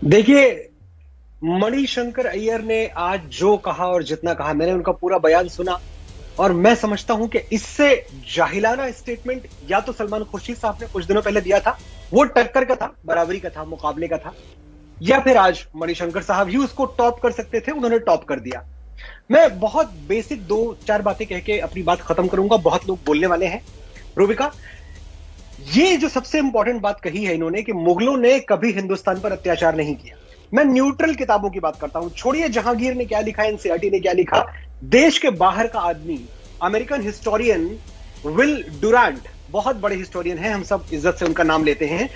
देखिए, मणिशंकर अय्यर ने आज जो कहा और जितना कहा, मैंने उनका पूरा बयान सुना और मैं समझता हूं कि इससे जाहिलाना स्टेटमेंट या तो सलमान खुर्शीद साहब ने कुछ दिनों पहले दिया था, वो टक्कर का था, बराबरी का था, मुकाबले का था, या फिर आज मणिशंकर साहब ही उसको टॉप कर सकते थे, उन्होंने टॉप कर दिया। मैं बहुत बेसिक दो चार बातें कह के अपनी बात खत्म करूंगा, बहुत लोग बोलने वाले हैं। रूबिका, ये जो सबसे इंपॉर्टेंट बात कही है इन्होंने कि मुगलों ने कभी हिंदुस्तान पर अत्याचार नहीं किया। मैं न्यूट्रल किताबों की बात करता हूं, छोड़िए जहांगीर ने क्या लिखा, एनसीईआरटी ने क्या लिखा। देश के बाहर का आदमी, अमेरिकन हिस्टोरियन विल डुरांट, बहुत बड़े हिस्टोरियन हैं, हम सब इज्जत से उनका नाम लेते हैं।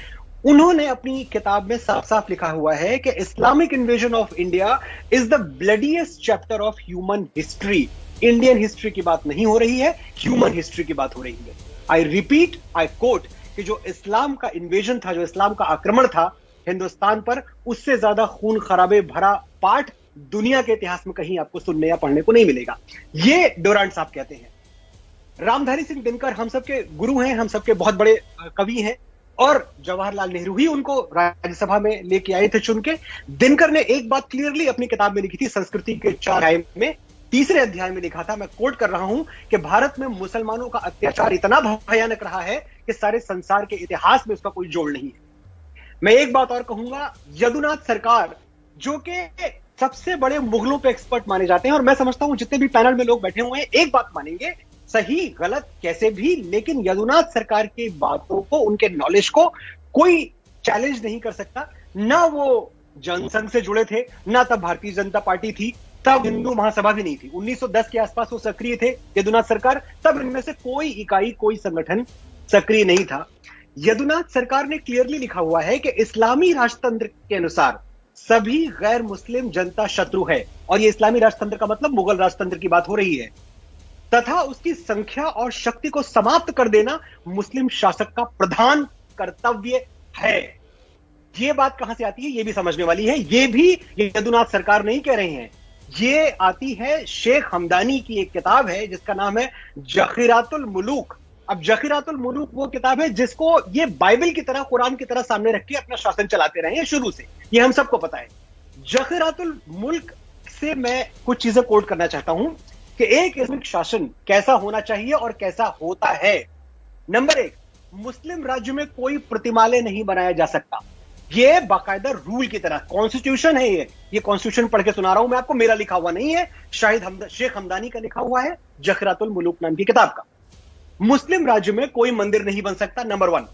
उन्होंने अपनी किताब में साफ साफ लिखा हुआ है कि Islamic invasion of India is the bloodiest chapter of human history. Indian history की बात नहीं हो रही है, ह्यूमन हिस्ट्री की बात हो रही है। आई रिपीट, आई कोट, कि जो इस्लाम का इन्वेजन था, जो इस्लाम का आक्रमण था हिंदुस्तान पर, उससे ज्यादा खून खराबे भरा पाठ दुनिया के इतिहास में कहीं आपको सुनने या पढ़ने को नहीं मिलेगा। ये डोरांट साहब कहते हैं। रामधारी सिंह दिनकर हम सबके गुरु हैं, हम सबके बहुत बड़े कवि हैं, और जवाहरलाल नेहरू ही उनको राज्यसभा में लेके आए थे चुन के। दिनकर ने एक बात क्लियरली अपनी किताब में लिखी थी, संस्कृति के 4 अध्याय में, तीसरे अध्याय में लिखा था, मैं कोट कर रहा हूं, कि भारत में मुसलमानों का अत्याचार इतना भयानक रहा है कि सारे संसार के इतिहास में उसका कोई जोड़ नहीं है। मैं एक बात और कहूंगा, यदुनाथ सरकार, जो कि सबसे बड़े मुगलों पे एक्सपर्ट माने जाते हैं, और मैं समझता हूं जितने भी पैनल में लोग बैठे हुए हैं एक बात मानेंगे, सही गलत कैसे भी, लेकिन यदुनाथ सरकार की बातों को, उनके नॉलेज को कोई चैलेंज नहीं कर सकता। ना वो जनसंघ से जुड़े थे, ना तब भारतीय जनता पार्टी थी, तब हिंदू महासभा भी नहीं थी। 1910 के आसपास वो सक्रिय थे, यदुनाथ सरकार, तब इनमें से कोई इकाई, कोई संगठन सक्रिय नहीं था। यदुनाथ सरकार ने क्लियरली लिखा हुआ है कि इस्लामी राष्ट्रतंत्र के अनुसार सभी गैर मुस्लिम जनता शत्रु है, और ये इस्लामी राष्ट्रतंत्र का मतलब मुगल राष्ट्रतंत्र की बात हो रही है, तथा उसकी संख्या और शक्ति को समाप्त कर देना मुस्लिम शासक का प्रधान कर्तव्य है। ये बात कहां से आती है, ये भी समझने वाली है। ये भी यदुनाथ सरकार नहीं कह रहे हैं, ये आती है शेख हमदानी की एक किताब है जिसका नाम है जखीरातुल मुलूक। अब जखीरातुल मुलूक वो किताब है जिसको ये बाइबल की तरह, कुरान की तरह सामने रख के अपना शासन चलाते रहे हैं शुरू से, ये हम सबको पता है। जखीरातुल मुल्क से मैं कुछ चीजें कोट करना चाहता हूं कि एक इस्लामिक शासन कैसा होना चाहिए और कैसा होता है। नंबर 1, मुस्लिम राज्य में कोई प्रतिमालय नहीं बनाया जा सकता। ये बाकायदा रूल की तरह कॉन्स्टिट्यूशन है। ये कॉन्स्टिट्यूशन पढ़ के सुना रहा हूं मैं आपको, मेरा लिखा हुआ नहीं है, शेख हमदानी का लिखा हुआ है, जखरातुल मुलूक नाम की किताब का। मुस्लिम राज्य में कोई मंदिर नहीं बन सकता, नंबर 1।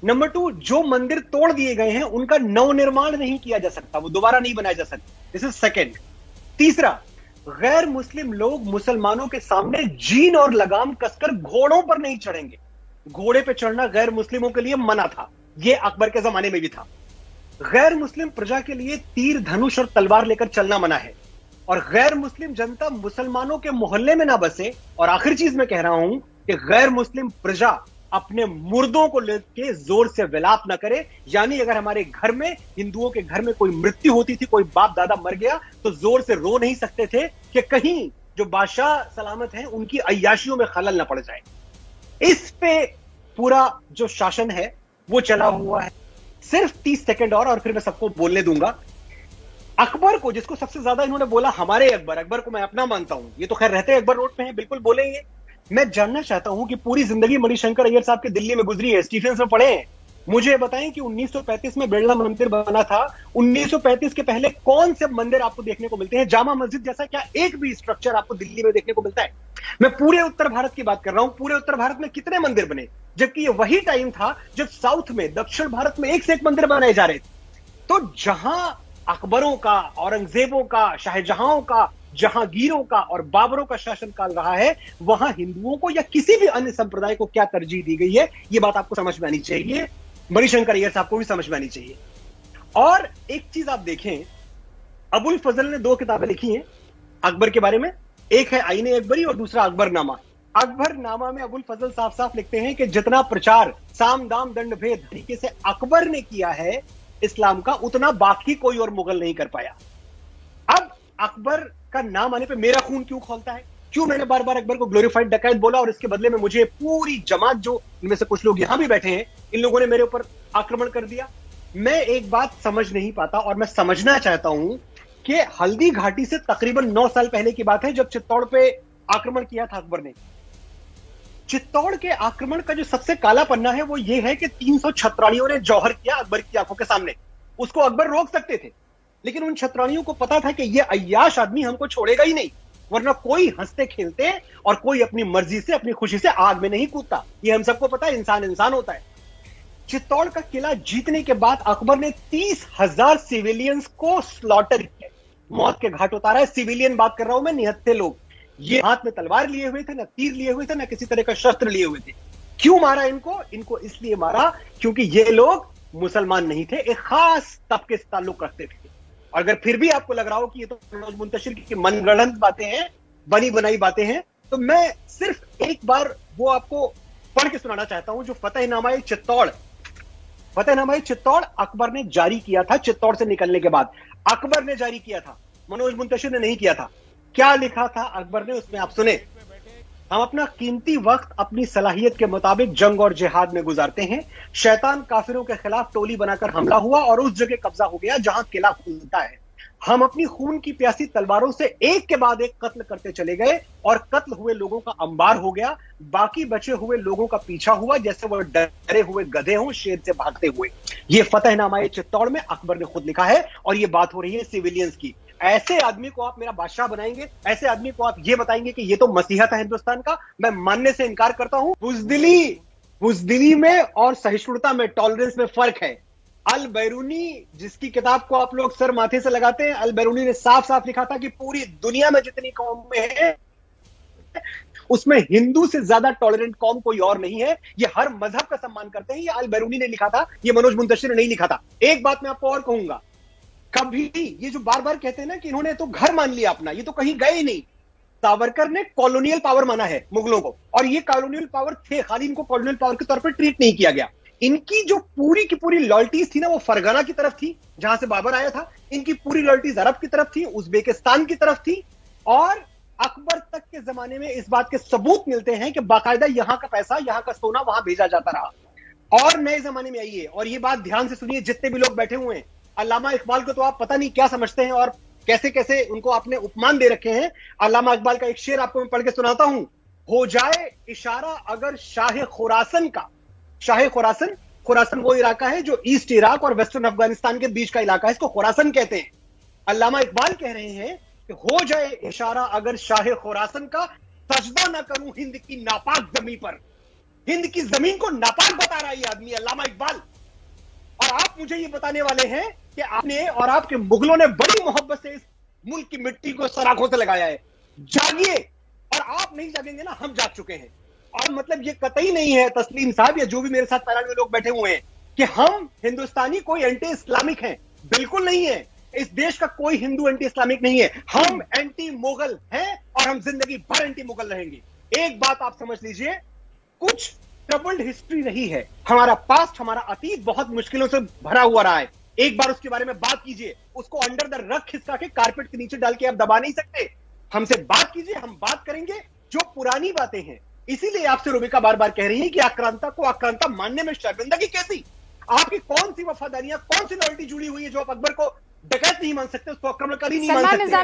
नंबर 2, जो मंदिर तोड़ दिए गए हैं उनका नवनिर्माण नहीं किया जा सकता, वो दोबारा नहीं बनाया जा सकता। This is second. तीसरा, गैर मुस्लिम लोग मुसलमानों के सामने जीन और लगाम कसकर घोड़ों पर नहीं चढ़ेंगे। घोड़े पे चढ़ना गैर मुस्लिमों के लिए मना था, यह अकबर के जमाने में भी था। गैर मुस्लिम प्रजा के लिए तीर, धनुष और तलवार लेकर चलना मना है, और गैर मुस्लिम जनता मुसलमानों के मोहल्ले में ना बसे। और आखिरी चीज मैं कह रहा हूं कि गैर मुस्लिम प्रजा अपने मुर्दों को लेकर जोर से विलाप ना करे। यानी अगर हमारे घर में, हिंदुओं के घर में कोई मृत्यु होती थी, कोई बाप दादा मर गया, तो जोर से रो नहीं सकते थे कि कहीं जो बादशाह सलामत हैं उनकी अय्याशियों में खलल ना पड़ जाए। इस पे पूरा जो शासन है वो चला हुआ है। सिर्फ 30 सेकंड और फिर मैं सबको बोलने दूंगा। अकबर को, जिसको सबसे ज्यादा इन्होंने बोला हमारे अकबर, अकबर को मैं अपना मानता हूं, ये तो खैर रहते अकबर रोड पे हैं, बिल्कुल बोलेंगे। मैं जानना चाहता हूं कि पूरी जिंदगी मणिशंकर अय्यर साहब के दिल्ली में गुजरी है, स्टीफेंस में पढ़े हैं, मुझे बताएं कि 1935 में बिरला मंदिर बना था, 1935 के पहले कौन से मंदिर आपको देखने को मिलते हैं? जामा मस्जिद जैसा क्या एक भी स्ट्रक्चर आपको दिल्ली में देखने को मिलता है? मैं पूरे उत्तर भारत की बात कर रहा हूं, पूरे उत्तर भारत में कितने मंदिर बने, जबकि ये वही टाइम था जब साउथ में, दक्षिण भारत में एक से एक मंदिर बनाए जा रहे थे। तो जहां अकबरों का, औरंगजेबों का, शाहजहां का, जहांगीरों का और बाबरों का शासनकाल रहा है, वहां हिंदुओं को या किसी भी अन्य संप्रदाय को क्या तरजीह दी गई है, यह बात आपको समझ में आनी चाहिए, मणिशंकर अय्यर साहब को भी समझ में आनी चाहिए। और एक चीज आप देखें, अबुल फजल ने 2 किताबें लिखी हैं अकबर के बारे में, एक है आईने अकबरी और दूसरा अकबरनामा। अकबरनामा में अबुल फजल साफ साफ लिखते हैं कि जितना प्रचार साम दाम दंड भेद तरीके से अकबर ने किया है इस्लाम का, उतना बाकी कोई और मुगल नहीं कर पाया। अब अकबर का नाम आने पे मेरा खून क्यों खौलता है? क्यों मैंने बार बार अकबर को ग्लोरीफाइड डकैत बोला, और इसके बदले में मुझे पूरी जमात, जो इनमें से कुछ लोग यहां भी बैठे हैं, इन लोगों ने मेरे ऊपर आक्रमण कर दिया? मैं एक बात समझ नहीं पाता और मैं समझना चाहता हूं कि हल्दी घाटी से तकरीबन 9 साल पहले की बात है जब चित्तौड़ पे आक्रमण किया था अकबर ने। चित्तौड़ के आक्रमण का जो सबसे काला पन्ना है वो ये है कि 300 छत्राणियों ने जौहर किया अकबर की आंखों के सामने। उसको अकबर रोक सकते थे, लेकिन उन छत्राणियों को पता था कि ये अय्याश आदमी हमको छोड़ेगा ही नहीं, वरना कोई हंसते खेलते और कोई अपनी मर्जी से अपनी खुशी से आग में नहीं कूदता। ये हम सबको पता है, इंसान इंसान होता है। चित्तौड़ का किला जीतने के बाद अकबर ने 30,000 सिविलियंस को स्लॉटर किया, मौत के घाट उतारा है। सिविलियन बात कर रहा हूं मैं, निहत्थे लोग। ये हाथ में तलवार लिए हुए थे, ना तीर लिए हुए थे, ना किसी तरह का शस्त्र लिए हुए थे। क्यों मारा इनको? इनको इसलिए मारा क्योंकि ये लोग मुसलमान नहीं थे, एक खास तबके से ताल्लुक रखते थे। और अगर फिर भी आपको लग रहा हो कि ये तो मनोज मुंतशिर की मनगढ़ंत बातें हैं, बनी बनाई बातें हैं, तो मैं सिर्फ एक बार वो आपको पढ़ के सुनाना चाहता हूं जो फतेहनामा चित्तौड़ अकबर ने जारी किया था। चित्तौड़ से निकलने के बाद अकबर ने जारी किया था, मनोज मुंतशिर ने नहीं किया था। क्या लिखा था अकबर ने उसमें, आप सुने। हम अपना कीमती वक्त अपनी सलाहियत के मुताबिक जंग और जिहाद में गुजारते हैं। शैतान काफिरों के खिलाफ टोली बनाकर हमला हुआ और उस जगह कब्जा हो गया जहां किला खुलता है। हम अपनी खून की प्यासी तलवारों से एक के बाद एक कत्ल करते चले गए और कत्ल हुए लोगों का अंबार हो गया। बाकी बचे हुए लोगों का पीछा हुआ जैसे वह डरे हुए गधे हों शेर से भागते हुए। यह फतेहनामा चित्तौड़ में अकबर ने खुद लिखा है और यह बात हो रही है सिविलियंस की। ऐसे आदमी को आप मेरा बादशाह बनाएंगे, ऐसे आदमी को आप ये बताएंगे कि ये तो मसीहा था हिंदुस्तान का, मैं मानने से इनकार करता हूं। बुजदिली में और सहिष्णुता में, टॉलरेंस में फर्क है। अल बैरूनी, जिसकी किताब को आप लोग सर माथे से लगाते हैं, अल बैरूनी ने साफ साफ लिखा था कि पूरी दुनिया में जितनी कौमें हैं उसमें हिंदू से ज्यादा टॉलरेंट कौम कोई और नहीं है। ये हर मजहब का सम्मान करते हैं। ये अल बैरूनी ने लिखा था, ये मनोज मुंतशिर ने नहीं लिखा था। एक बात मैं आपको और कहूंगा, कभी ये जो बार बार कहते हैं ना कि इन्होंने तो घर मान लिया अपना, ये तो कहीं गए ही नहीं। सावरकर ने कॉलोनियल पावर माना है मुगलों को, और ये कॉलोनियल पावर थे, खाली इनको कॉलोनियल पावर के तौर पर ट्रीट नहीं किया गया। इनकी जो पूरी की पूरी लॉयल्टीज थी ना, वो फरगाना की तरफ थी जहां से बाबर आया था। इनकी पूरी लॉयल्टीज अरब की तरफ थी, उज्बेकिस्तान की तरफ थी। और अकबर तक के जमाने में इस बात के सबूत मिलते हैं कि बाकायदा यहां का पैसा, यहां का सोना वहां भेजा जाता रहा। और नए जमाने में आइए और ये बात ध्यान से सुनिए, जितने भी लोग बैठे हुए हैं, अल्लामा इकबाल को तो आप पता नहीं क्या समझते हैं और कैसे कैसे उनको आपने उपमान दे रखे हैं। अल्लामा इकबाल का एक शेर आपको मैं पढ़ के सुनाता हूं। हो जाए इशारा अगर शाह खुरासन का, शाह खुरासन, खुरासन वो इलाका है जो ईस्ट इराक और वेस्टर्न अफगानिस्तान के बीच का इलाका है, इसको खुरासन कहते हैं। अल्लामा इकबाल कह रहे हैं कि हो जाए इशारा अगर शाह खुरासन का, सजदा ना करूं हिंद की नापाक जमीन पर। हिंद की जमीन को नापाक बता रहा है ये आदमी, अल्लामा इकबाल। और आप मुझे ये बताने वाले हैं कि आपने और आपके मुगलों ने बड़ी मोहब्बत से इस मुल्क की मिट्टी को सराखों से लगाया है। जागिए, और आप नहीं जागेंगे ना, हम जाग चुके हैं। और मतलब ये कतई नहीं है तस्लीम साहब या जो भी मेरे साथ पैनल में लोग बैठे हुए हैं कि हम हिंदुस्तानी कोई एंटी इस्लामिक हैं, बिल्कुल नहीं है। इस देश का कोई हिंदू एंटी इस्लामिक नहीं है। हम एंटी मुगल हैं और हम जिंदगी भर एंटी मुगल रहेंगे। एक बात आप समझ लीजिए, कुछ ट्रबल्ड हिस्ट्री रही है, हमारा पास्ट, हमारा अतीत बहुत मुश्किलों से भरा हुआ रहा है। एक बार उसके बारे में बात कीजिए, उसको अंडर द रग खिसका के कारपेट के नीचे डाल के आप दबा नहीं सकते। हमसे बात कीजिए, हम बात करेंगे जो पुरानी बातें हैं। इसीलिए आपसे रुबिका बार बार कह रही है कि आक्रांता को आक्रांता मानने में शर्मिंदगी कैसी? आपकी कौन सी वफादारियां, कौन सी लॉयल्टी जुड़ी हुई है जो आप अकबर को डकैत नहीं मान सकते, उसको आक्रमणकारी नहीं मान सकते?